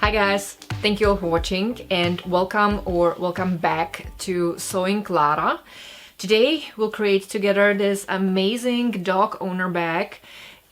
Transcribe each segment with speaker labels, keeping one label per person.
Speaker 1: Hi guys, thank you all for watching and welcome back to Sewing Clara. Today we'll create together this amazing dog owner bag.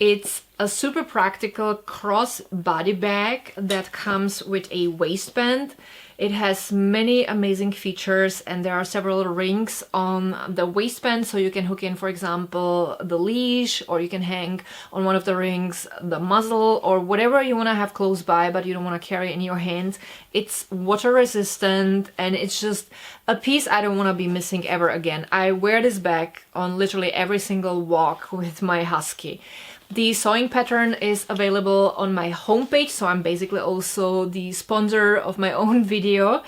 Speaker 1: It's a super practical cross-body bag that comes with a waistband. It has many amazing features and there are several rings on the waistband, so you can hook in, for example, the leash, or you can hang on one of the rings the muzzle, or whatever you want to have close by but you don't want to carry in your hands. It's water resistant and it's just a piece I don't want to be missing ever again. I wear this bag on literally every single walk with my husky. The sewing pattern is available on my homepage, so I'm basically also the sponsor of my own video.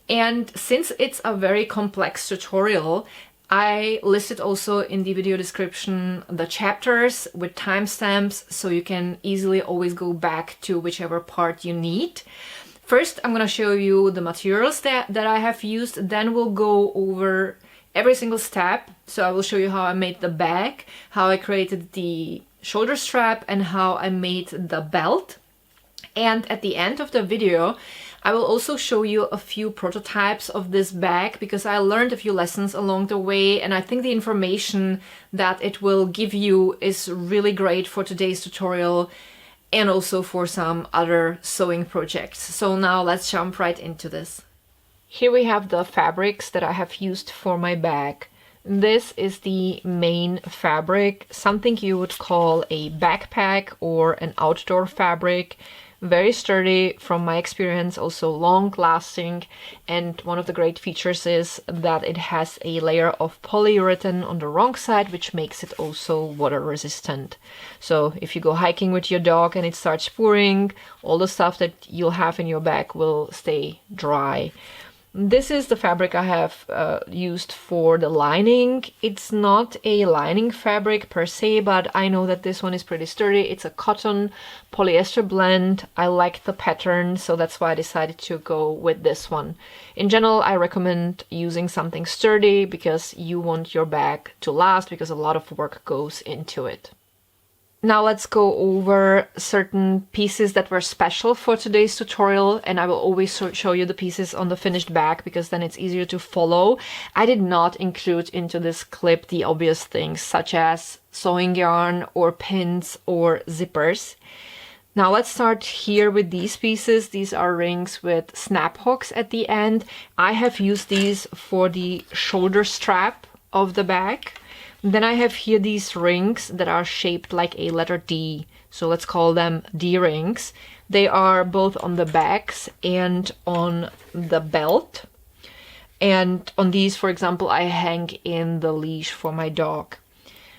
Speaker 1: And since it's a very complex tutorial, I listed also in the video description the chapters with timestamps, so you can easily always go back to whichever part you need. First, I'm gonna show you the materials that I have used, then we'll go over every single step. So I will show you how I made the bag, how I created the shoulder strap, and how I made the belt. And at the end of the video I will also show you a few prototypes of this bag, because I learned a few lessons along the way and I think the information that it will give you is really great for today's tutorial and also for some other sewing projects. So now let's jump right into this. Here we have the fabrics that I have used for my bag. This is the main fabric, something you would call a backpack or an outdoor fabric. Very sturdy from my experience, also long lasting, and one of the great features is that it has a layer of polyurethane on the wrong side, which makes it also water resistant. So if you go hiking with your dog and it starts pouring, all the stuff that you'll have in your bag will stay dry. This is the fabric I have used for the lining. It's not a lining fabric per se, but I know that this one is pretty sturdy. It's a cotton polyester blend. I like the pattern, so that's why I decided to go with this one. In general, I recommend using something sturdy because you want your bag to last, because a lot of work goes into it. Now let's go over certain pieces that were special for today's tutorial, and I will always show you the pieces on the finished bag because then it's easier to follow. I did not include into this clip the obvious things such as sewing yarn or pins or zippers. Now let's start here with these pieces. These are rings with snap hooks at the end. I have used these for the shoulder strap of the bag. Then I have here these rings that are shaped like a letter D, so let's call them D rings. They are both on the backs and on the belt. And on these, for example, I hang in the leash for my dog.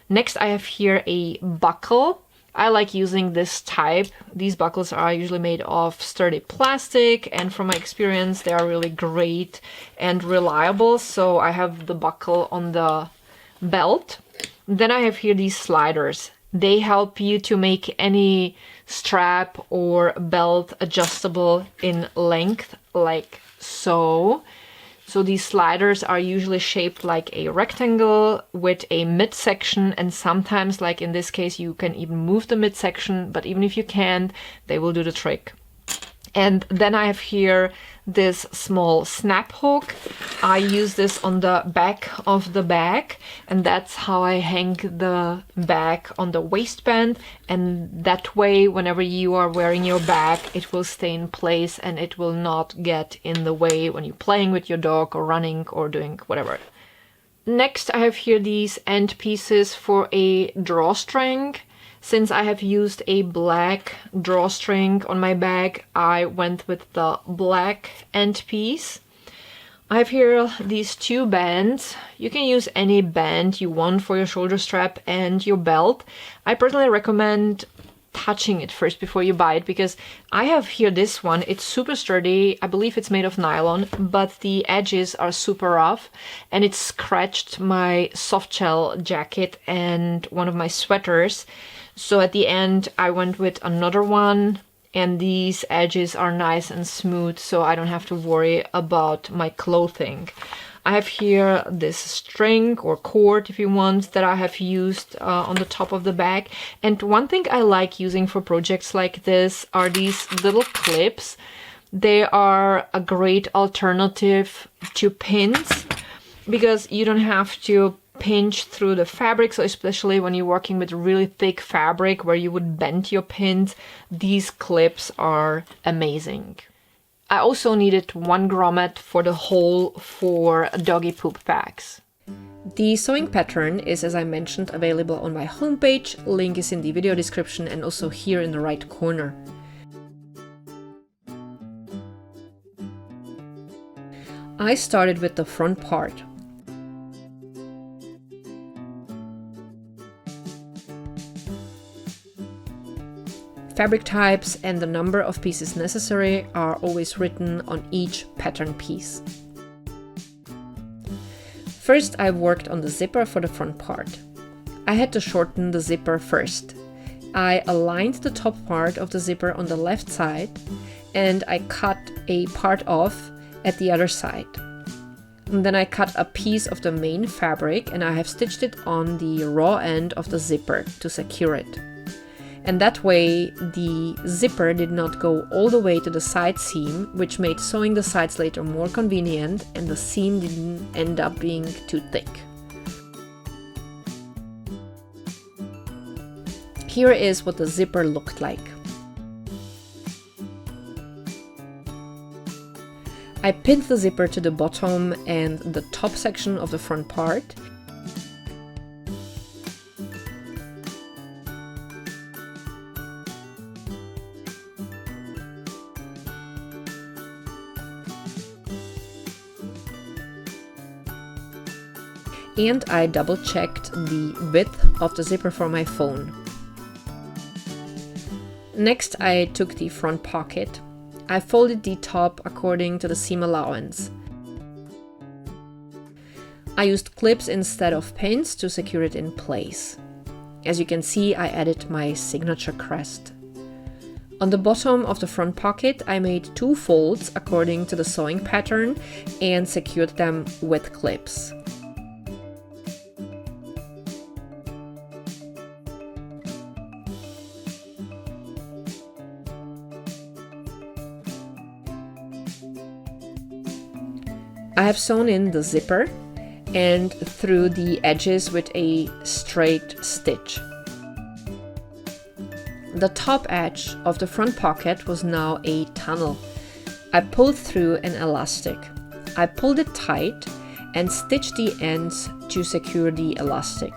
Speaker 1: Next I have here a buckle. I like using this type. These buckles are usually made of sturdy plastic, and from my experience they are really great and reliable, so I have the buckle on the belt. Then I have here these sliders. They help you to make any strap or belt adjustable in length, like so. So these sliders are usually shaped like a rectangle with a midsection, and sometimes, like in this case, you can even move the midsection, but even if you can't, they will do the trick. And then I have here this small snap hook. I use this on the back of the bag, and that's how I hang the bag on the waistband, and that way whenever you are wearing your bag it will stay in place and it will not get in the way when you're playing with your dog or running or doing whatever. Next I have here these end pieces for a drawstring. Since I have used a black drawstring on my bag, I went with the black end piece. I have here these two bands. You can use any band you want for your shoulder strap and your belt. I personally recommend touching it first before you buy it, because I have here this one. It's super sturdy. I believe it's made of nylon, but the edges are super rough and it scratched my soft shell jacket and one of my sweaters. So at the end I went with another one, and these edges are nice and smooth, so I don't have to worry about my clothing. I have here this string or cord, if you want, that I have used on the top of the bag. And one thing I like using for projects like this are these little clips They are a great alternative to pins because you don't have to pinch through the fabric. So especially when you're working with really thick fabric where you would bend your pins, these clips are amazing. I also needed 1 grommet for the hole for doggy poop bags. The sewing pattern is, as I mentioned, available on my homepage. Link is in the video description and also here in the right corner. I started with the front part. Fabric types and the number of pieces necessary are always written on each pattern piece. First, I worked on the zipper for the front part. I had to shorten the zipper first. I aligned the top part of the zipper on the left side and I cut a part off at the other side. And then I cut a piece of the main fabric and I have stitched it on the raw end of the zipper to secure it. And that way the zipper did not go all the way to the side seam, which made sewing the sides later more convenient, and the seam didn't end up being too thick. Here is what the zipper looked like. I pinned the zipper to the bottom and the top section of the front part. And I double-checked the width of the zipper for my phone. Next, I took the front pocket. I folded the top according to the seam allowance. I used clips instead of pins to secure it in place. As you can see, I added my signature crest. On the bottom of the front pocket, I made 2 folds according to the sewing pattern and secured them with clips. I have sewn in the zipper and through the edges with a straight stitch. The top edge of the front pocket was now a tunnel. I pulled through an elastic. I pulled it tight and stitched the ends to secure the elastic.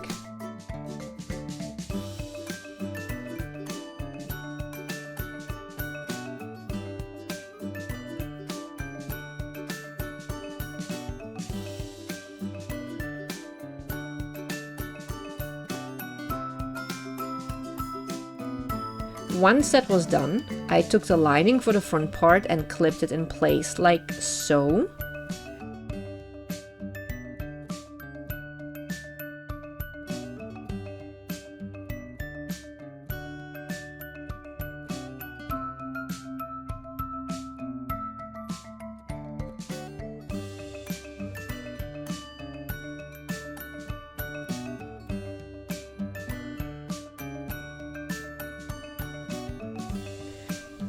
Speaker 1: Once that was done, I took the lining for the front part and clipped it in place like so.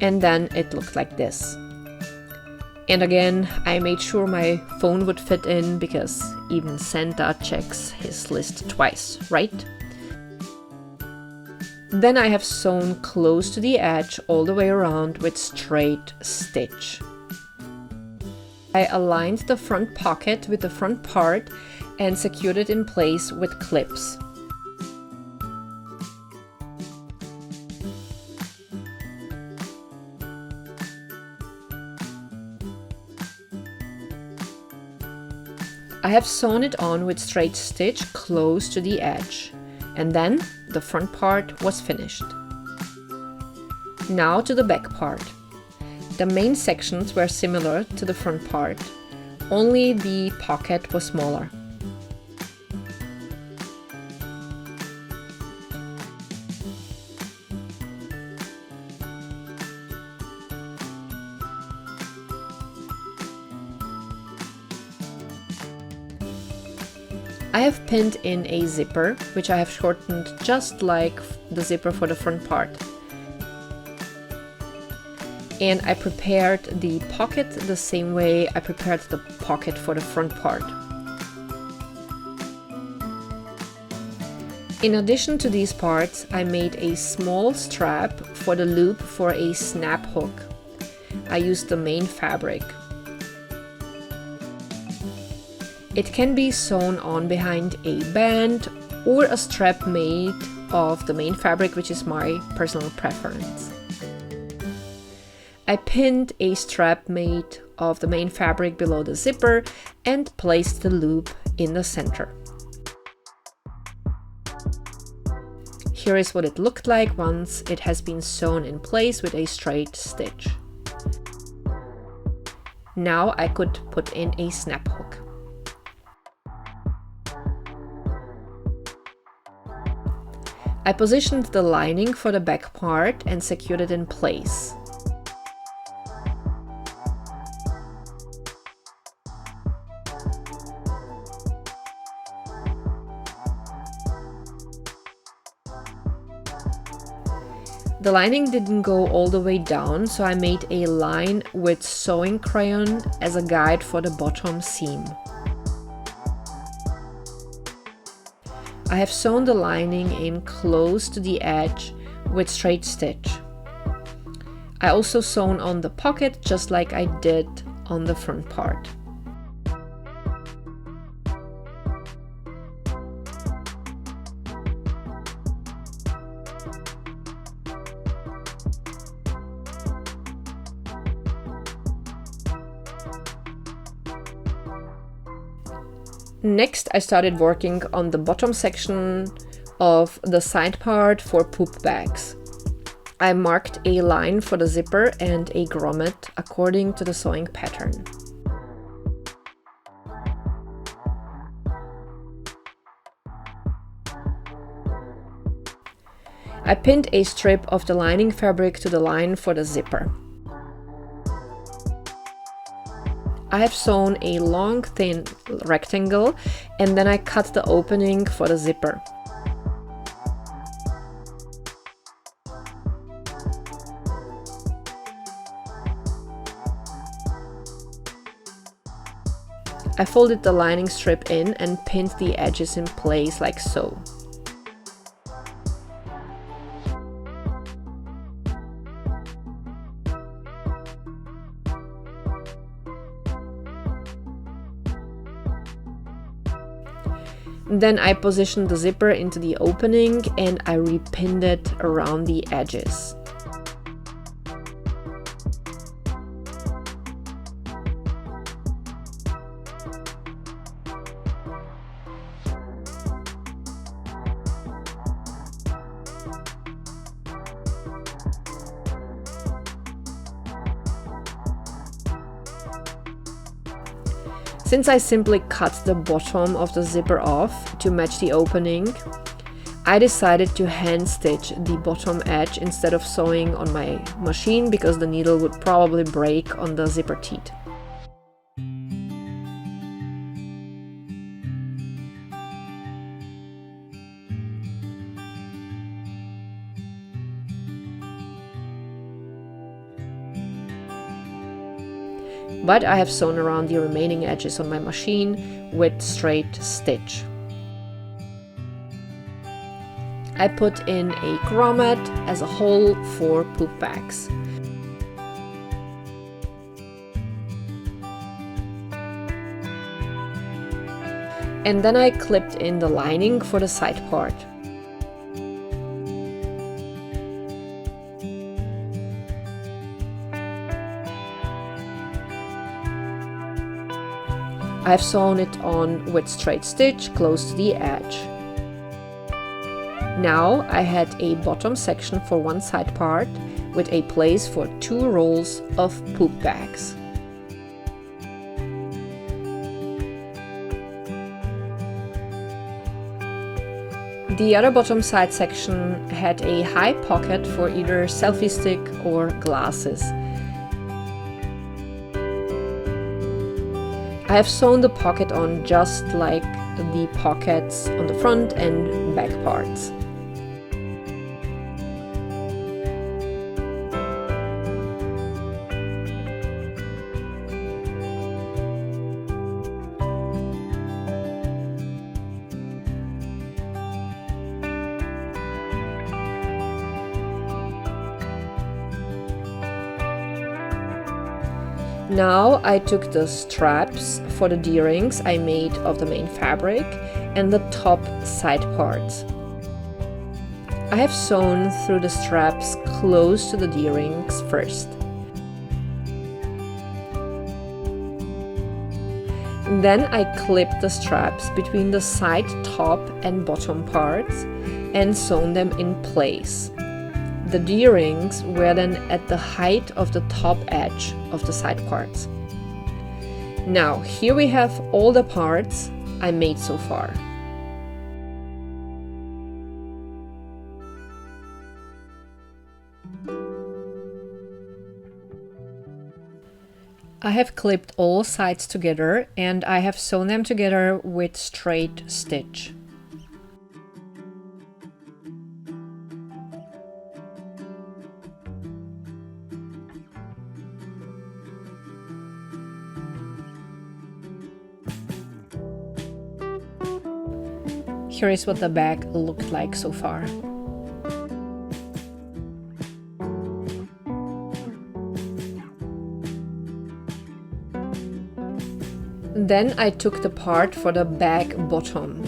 Speaker 1: And then it looked like this. And again, I made sure my phone would fit in because even Santa checks his list twice, right? Then I have sewn close to the edge all the way around with straight stitch. I aligned the front pocket with the front part and secured it in place with clips. I have sewn it on with straight stitch close to the edge, and then the front part was finished. Now to the back part. The main sections were similar to the front part, only the pocket was smaller. I have pinned in a zipper, which I have shortened just like the zipper for the front part. and I prepared the pocket the same way I prepared the pocket for the front part. In addition to these parts, I made a small strap for the loop for a snap hook. I used the main fabric. It can be sewn on behind a band or a strap made of the main fabric, which is my personal preference. I pinned a strap made of the main fabric below the zipper and placed the loop in the center. Here is what it looked like once it has been sewn in place with a straight stitch. Now I could put in a snap hook. I positioned the lining for the back part and secured it in place. The lining didn't go all the way down, so I made a line with sewing crayon as a guide for the bottom seam. I have sewn the lining in close to the edge with straight stitch. I also sewn on the pocket just like I did on the front part. Next, I started working on the bottom section of the side part for poop bags. I marked a line for the zipper and a grommet according to the sewing pattern. I pinned a strip of the lining fabric to the line for the zipper. I have sewn a long thin rectangle and then I cut the opening for the zipper. I folded the lining strip in and pinned the edges in place like so. Then I positioned the zipper into the opening and I repinned it around the edges. Since I simply cut the bottom of the zipper off to match the opening, I decided to hand stitch the bottom edge instead of sewing on my machine because the needle would probably break on the zipper teeth. But I have sewn around the remaining edges on my machine with straight stitch. I put in a grommet as a hole for poop bags. And then I clipped in the lining for the side part. I've sewn it on with straight stitch close to the edge. Now I had a bottom section for one side part with a place for 2 rolls of poop bags. The other bottom side section had a high pocket for either selfie stick or glasses. I have sewn the pocket on just like the pockets on the front and back parts. Now I took the straps for the D-rings I made of the main fabric and the top side parts. I have sewn through the straps close to the D-rings first. Then I clipped the straps between the side top and bottom parts and sewn them in place. The D-rings were then at the height of the top edge of the side parts. Now here we have all the parts I made so far. I have clipped all sides together and I have sewn them together with straight stitch. Here is what the bag looked like so far. Then I took the part for the bag bottom.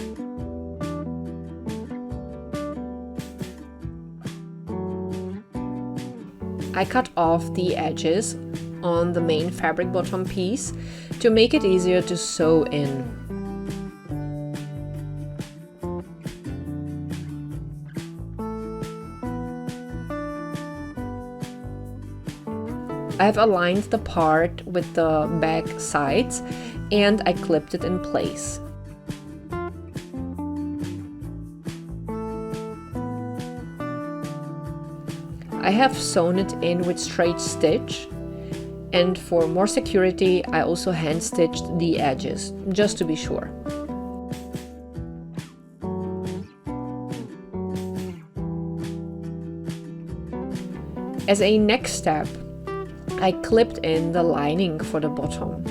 Speaker 1: I cut off the edges on the main fabric bottom piece to make it easier to sew in. I have aligned the part with the bag sides and I clipped it in place. I have sewn it in with straight stitch, and for more security I also hand stitched the edges, just to be sure. As a next step, I clipped in the lining for the bottom.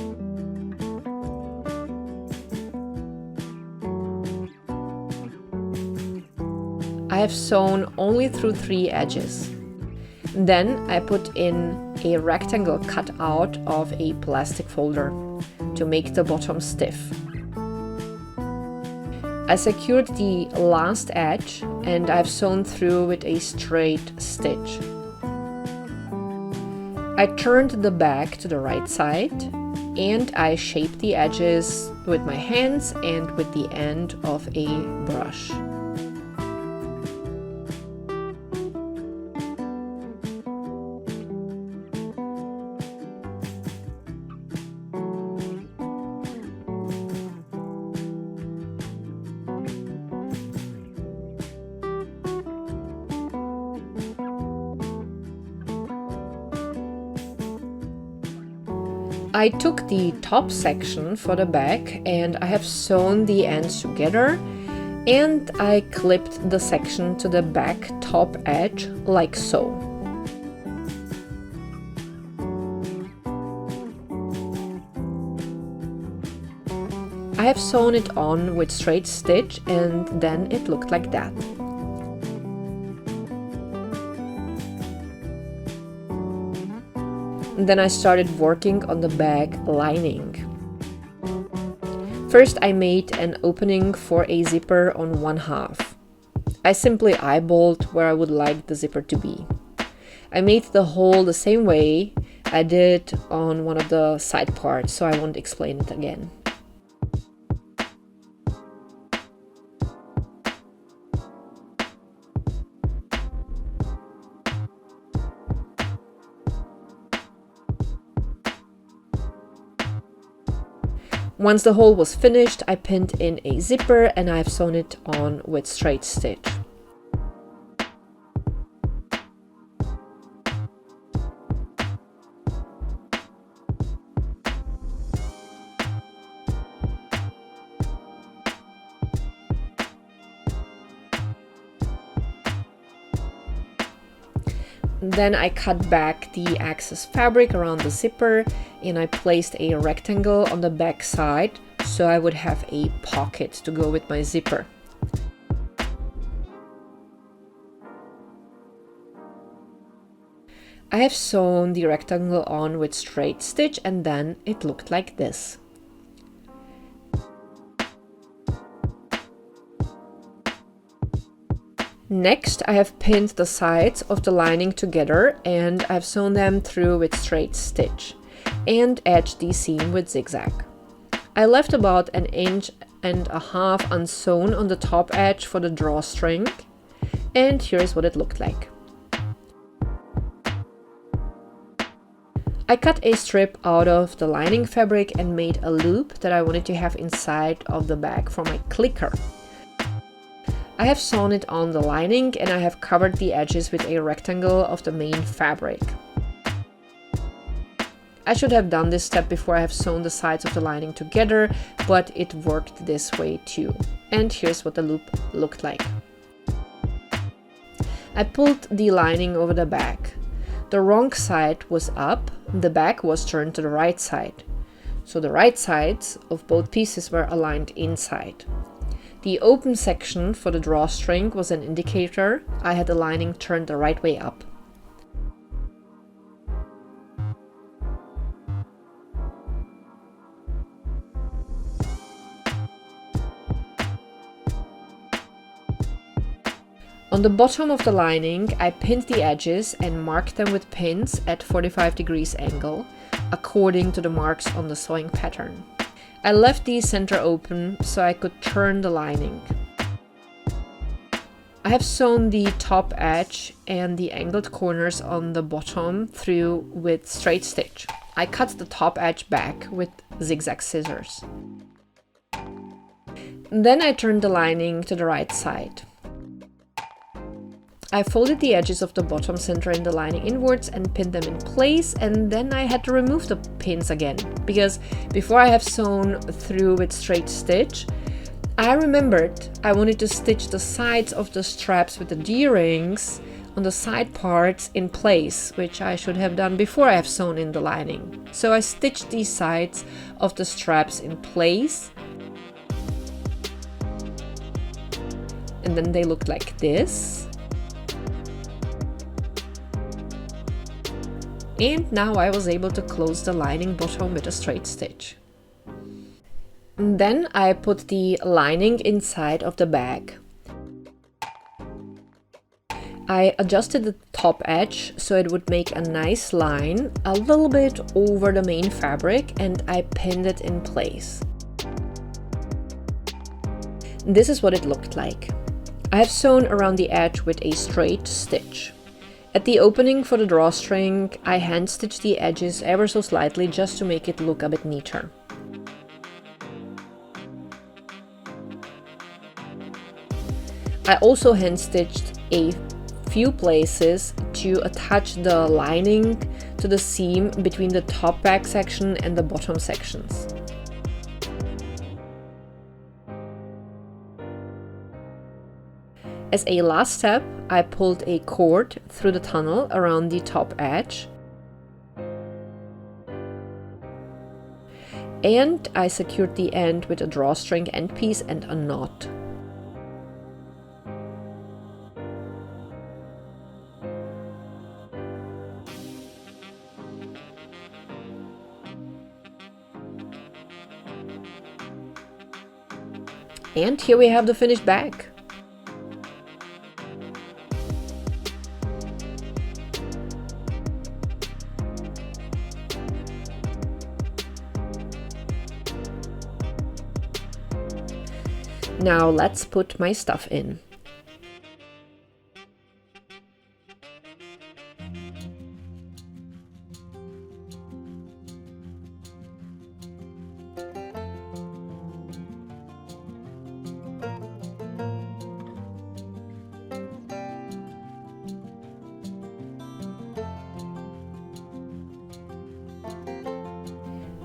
Speaker 1: I have sewn only through 3 edges. Then I put in a rectangle cut out of a plastic folder to make the bottom stiff. I secured the last edge and I've sewn through with a straight stitch. I turned the bag to the right side and I shaped the edges with my hands and with the end of a brush. I took the top section for the bag and I have sewn the ends together and I clipped the section to the back top edge like so. I have sewn it on with straight stitch and then it looked like that. Then I started working on the bag lining. First I made an opening for a zipper on one half. I simply eyeballed where I would like the zipper to be. I made the hole the same way I did on one of the side parts, so I won't explain it again. Once the hole was finished, I pinned in a zipper and I've sewn it on with straight stitch. Then I cut back the excess fabric around the zipper and I placed a rectangle on the back side so I would have a pocket to go with my zipper. I have sewn the rectangle on with straight stitch and then it looked like this. Next, I have pinned the sides of the lining together and I've sewn them through with straight stitch and edged the seam with zigzag. I left about 1.5 inches unsewn on the top edge for the drawstring, and here's what it looked like. I cut a strip out of the lining fabric and made a loop that I wanted to have inside of the bag for my clicker. I have sewn it on the lining and I have covered the edges with a rectangle of the main fabric. I should have done this step before I have sewn the sides of the lining together, but it worked this way too. And here's what the loop looked like. I pulled the lining over the back. The wrong side was up, the back was turned to the right side. So the right sides of both pieces were aligned inside. The open section for the drawstring was an indicator I had the lining turned the right way up. On the bottom of the lining, I pinned the edges and marked them with pins at 45 degrees angle, according to the marks on the sewing pattern. I left the center open so I could turn the lining. I have sewn the top edge and the angled corners on the bottom through with straight stitch. I cut the top edge back with zigzag scissors. Then I turned the lining to the right side. I folded the edges of the bottom center in the lining inwards and pinned them in place, and then I had to remove the pins again because before I have sewn through with straight stitch, I remembered I wanted to stitch the sides of the straps with the D-rings on the side parts in place, which I should have done before I have sewn in the lining. So I stitched the sides of the straps in place, and then they looked like this. And now I was able to close the lining bottom with a straight stitch. And then I put the lining inside of the bag. I adjusted the top edge so it would make a nice line a little bit over the main fabric, and I pinned it in place. This is what it looked like. I have sewn around the edge with a straight stitch. At the opening for the drawstring, I hand stitched the edges ever so slightly just to make it look a bit neater. I also hand stitched a few places to attach the lining to the seam between the top back section and the bottom sections. As a last step, I pulled a cord through the tunnel around the top edge, and I secured the end with a drawstring end piece and a knot. And here we have the finished bag. Now let's put my stuff in.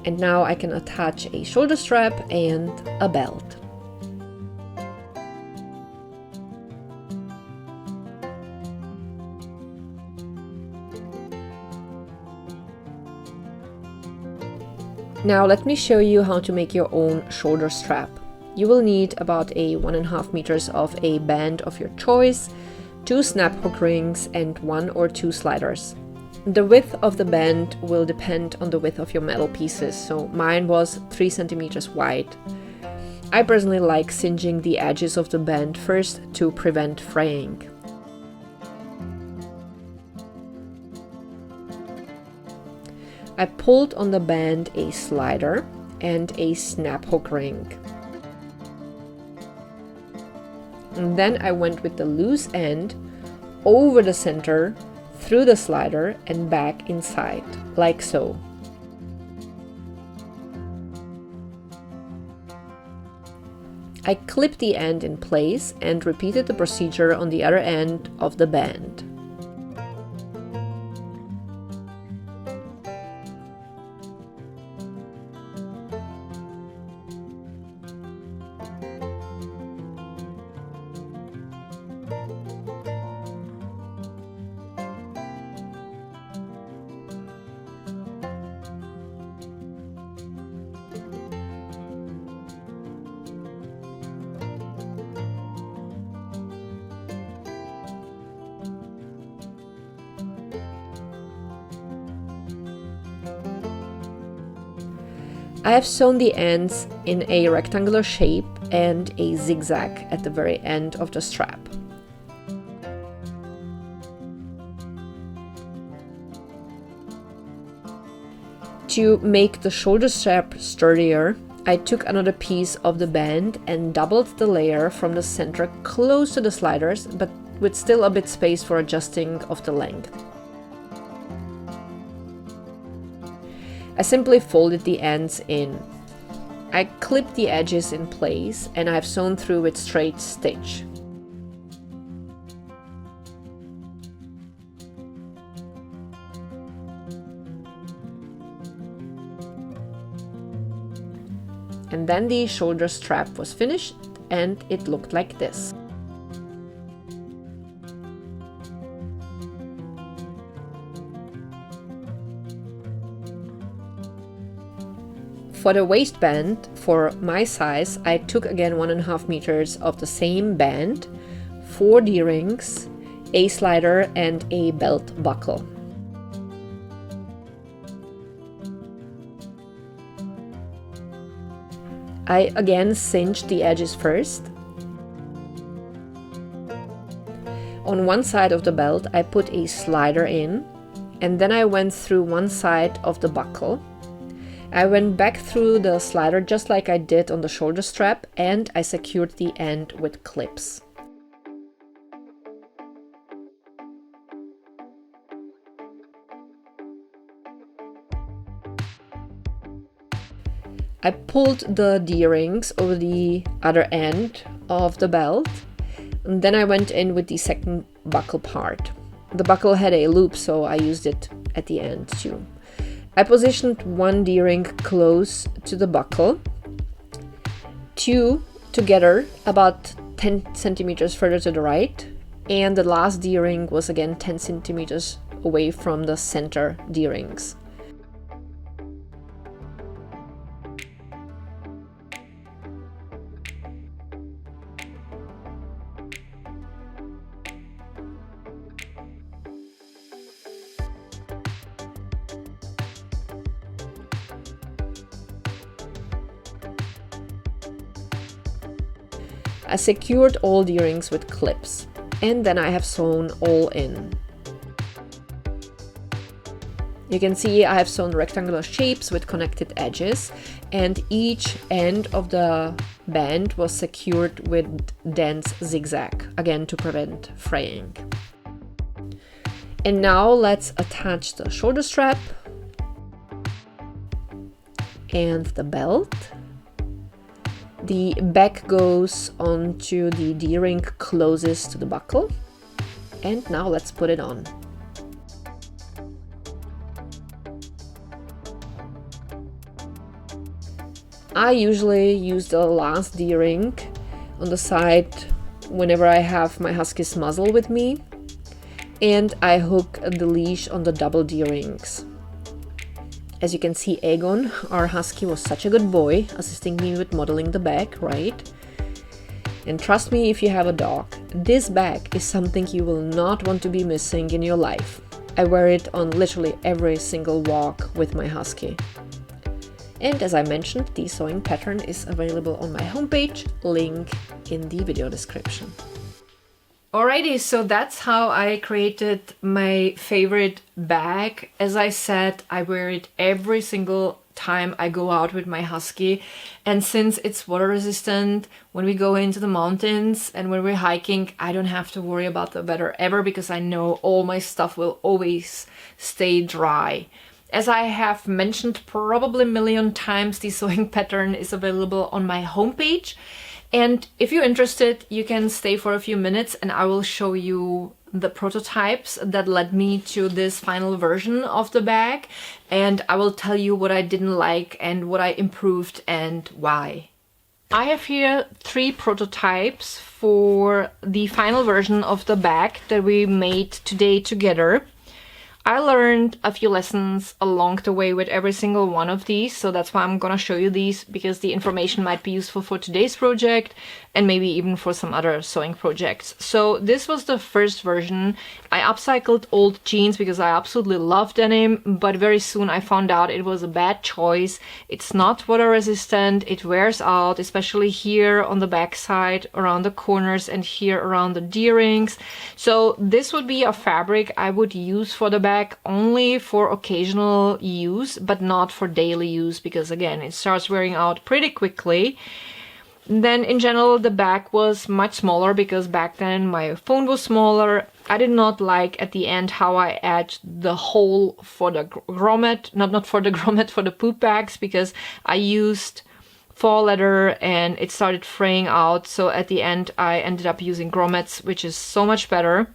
Speaker 1: And now I can attach a shoulder strap and a belt. Now let me show you how to make your own shoulder strap. You will need about 1.5 meters of a band of your choice, 2 snap hook rings and 1 or 2 sliders. The width of the band will depend on the width of your metal pieces, so mine was 3 centimeters wide. I personally like singeing the edges of the band first to prevent fraying. I pulled on the band a slider and a snap hook ring. And then I went with the loose end over the center, through the slider and back inside, like so. I clipped the end in place and repeated the procedure on the other end of the band. I have sewn the ends in a rectangular shape and a zigzag at the very end of the strap. To make the shoulder strap sturdier, I took another piece of the band and doubled the layer from the center close to the sliders, but with still a bit space for adjusting of the length. I simply folded the ends in. I clipped the edges in place and I have sewn through with straight stitch. And then the shoulder strap was finished and it looked like this. For the waistband, for my size, I took again 1.5 meters of the same band, 4 D-rings, a slider and a belt buckle. I again cinched the edges first. On one side of the belt I put a slider in, and then I went through one side of the buckle. I went back through the slider just like I did on the shoulder strap, and I secured the end with clips. I pulled the D-rings over the other end of the belt, and then I went in with the second buckle part. The buckle had a loop, so I used it at the end too. I positioned one D-ring close to the buckle, 2 together about 10 centimeters further to the right, and the last D-ring was again 10 centimeters away from the center D-rings. I secured all the D-rings with clips, and then I have sewn all in. You can see I have sewn rectangular shapes with connected edges, and each end of the band was secured with dense zigzag, again to prevent fraying. And now let's attach the shoulder strap and the belt. The back goes onto the D-ring closest to the buckle, and now let's put it on. I usually use the last D-ring on the side whenever I have my husky's muzzle with me, and I hook the leash on the double D-rings. As you can see, Egon, our husky, was such a good boy, assisting me with modeling the bag, right? And trust me, if you have a dog, this bag is something you will not want to be missing in your life.
Speaker 2: I wear it on literally every single walk with my husky. And as I mentioned, the sewing pattern is available on my homepage, link in the video description.
Speaker 1: Alrighty, so that's how I created my favorite bag. As I said, I wear it every single time I go out with my husky, and since it's water resistant, when we go into the mountains and when we're hiking, I don't have to worry about the weather ever because I know all my stuff will always stay dry. As I have mentioned probably a million times, the sewing pattern is available on my homepage. And if you're interested, you can stay for a few minutes and I will show you the prototypes that led me to this final version of the bag. And I will tell you what I didn't like and what I improved and why. I have here 3 prototypes for the final version of the bag that we made today together. I learned a few lessons along the way with every single one of these, so that's why I'm gonna show you these, because the information might be useful for today's project and maybe even for some other sewing projects. So this was the first version. I upcycled old jeans because I absolutely love denim, but very soon I found out it was a bad choice. It's not water resistant, it wears out, especially here on the back side, around the corners, and here around the D-rings. So this would be a fabric I would use for the bag only for occasional use, but not for daily use, because again, it starts wearing out pretty quickly. Then in general, the bag was much smaller because back then my phone was smaller. I did not like at the end how I add the hole for the grommet, not for the grommet, for the poop bags, because I used faux leather and it started fraying out. So at the end, I ended up using grommets, which is so much better.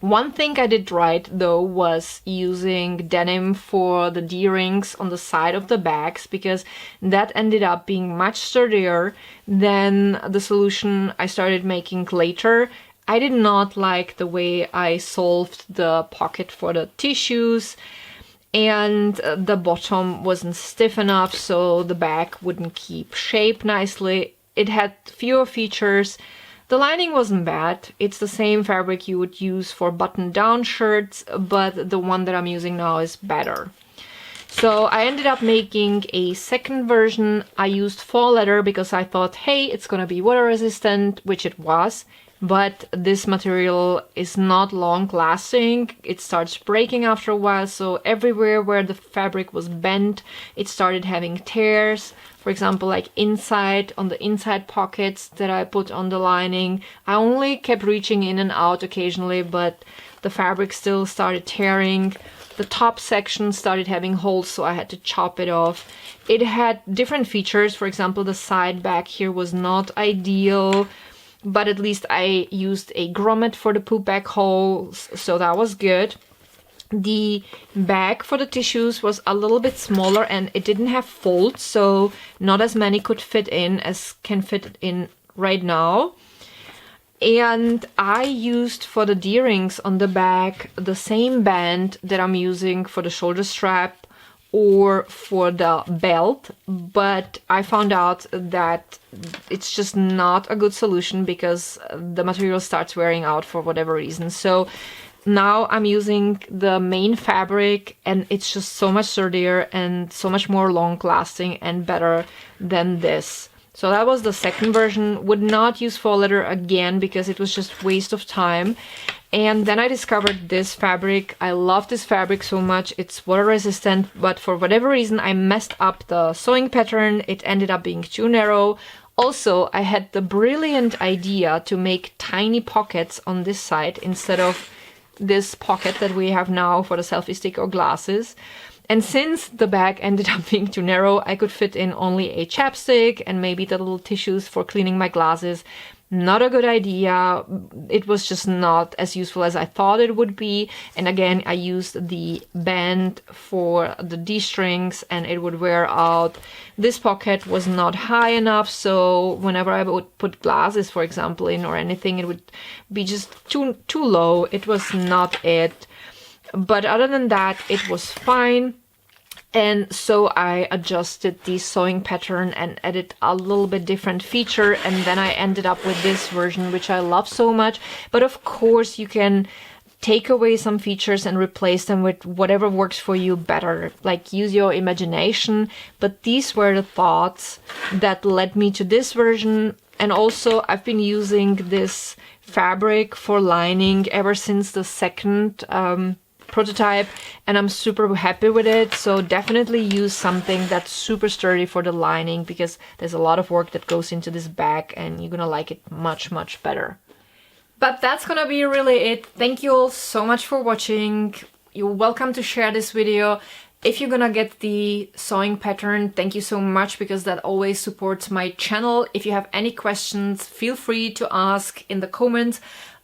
Speaker 1: One thing I did right though was using denim for the D-rings on the side of the bags, because that ended up being much sturdier than the solution I started making later. I did not like the way I solved the pocket for the tissues, and the bottom wasn't stiff enough, so the bag wouldn't keep shape nicely. It had fewer features. The lining wasn't bad. It's the same fabric you would use for button-down shirts, but the one that I'm using now is better. So I ended up making a second version. I used faux leather because I thought, hey, it's gonna be water resistant, which it was, but this material is not long lasting. It starts breaking after a while, so everywhere where the fabric was bent, it started having tears. For example, like inside, on the inside pockets that I put on the lining. I only kept reaching in and out occasionally, but the fabric still started tearing. The top section started having holes, so I had to chop it off. It had different features. For example, the side back here was not ideal, but at least I used a grommet for the poop bag holes, so that was good. The bag for the tissues was a little bit smaller and it didn't have folds, so not as many could fit in as can fit in right now. And I used for the D-rings on the back the same band that I'm using for the shoulder strap or for the belt, but I found out that it's just not a good solution because the material starts wearing out for whatever reason. So now I'm using the main fabric and it's just so much sturdier and so much more long lasting and better than this. So that was the second version. Would not use faux leather again because it was just waste of time. And then I discovered this fabric. I love this fabric so much. It's water resistant, but for whatever reason I messed up the sewing pattern. It ended up being too narrow. Also, I had the brilliant idea to make tiny pockets on this side instead of this pocket that we have now for the selfie stick or glasses. And since the bag ended up being too narrow, I could fit in only a chapstick and maybe the little tissues for cleaning my glasses. Not a good idea. It was just not as useful as I thought it would be. And again, I used the band for the D-strings and it would wear out. This pocket was not high enough, so whenever I would put glasses, for example, in or anything, it would be just too low. It was not it. But other than that, it was fine. And so I adjusted the sewing pattern and added a little bit different feature, and then I ended up with this version, which I love so much. But of course you can take away some features and replace them with whatever works for you better. Like, use your imagination. But these were the thoughts that led me to this version. And also, I've been using this fabric for lining ever since the second prototype, and I'm super happy with it. So definitely use something that's super sturdy for the lining, because there's a lot of work that goes into this bag and you're gonna like it much, much better. But that's gonna be really it. Thank you all so much for watching. You're welcome to share this video. If you're gonna get the sewing pattern, thank you so much, because that always supports my channel. If you have any questions, feel free to ask in the comments.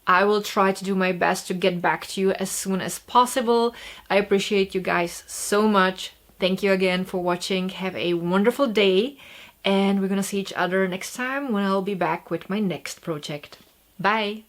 Speaker 1: I will try to do my best to get back to you as soon as possible. I appreciate you guys so much. Thank you again for watching. Have a wonderful day, and we're gonna see each other next time when I'll be back with my next project. Bye!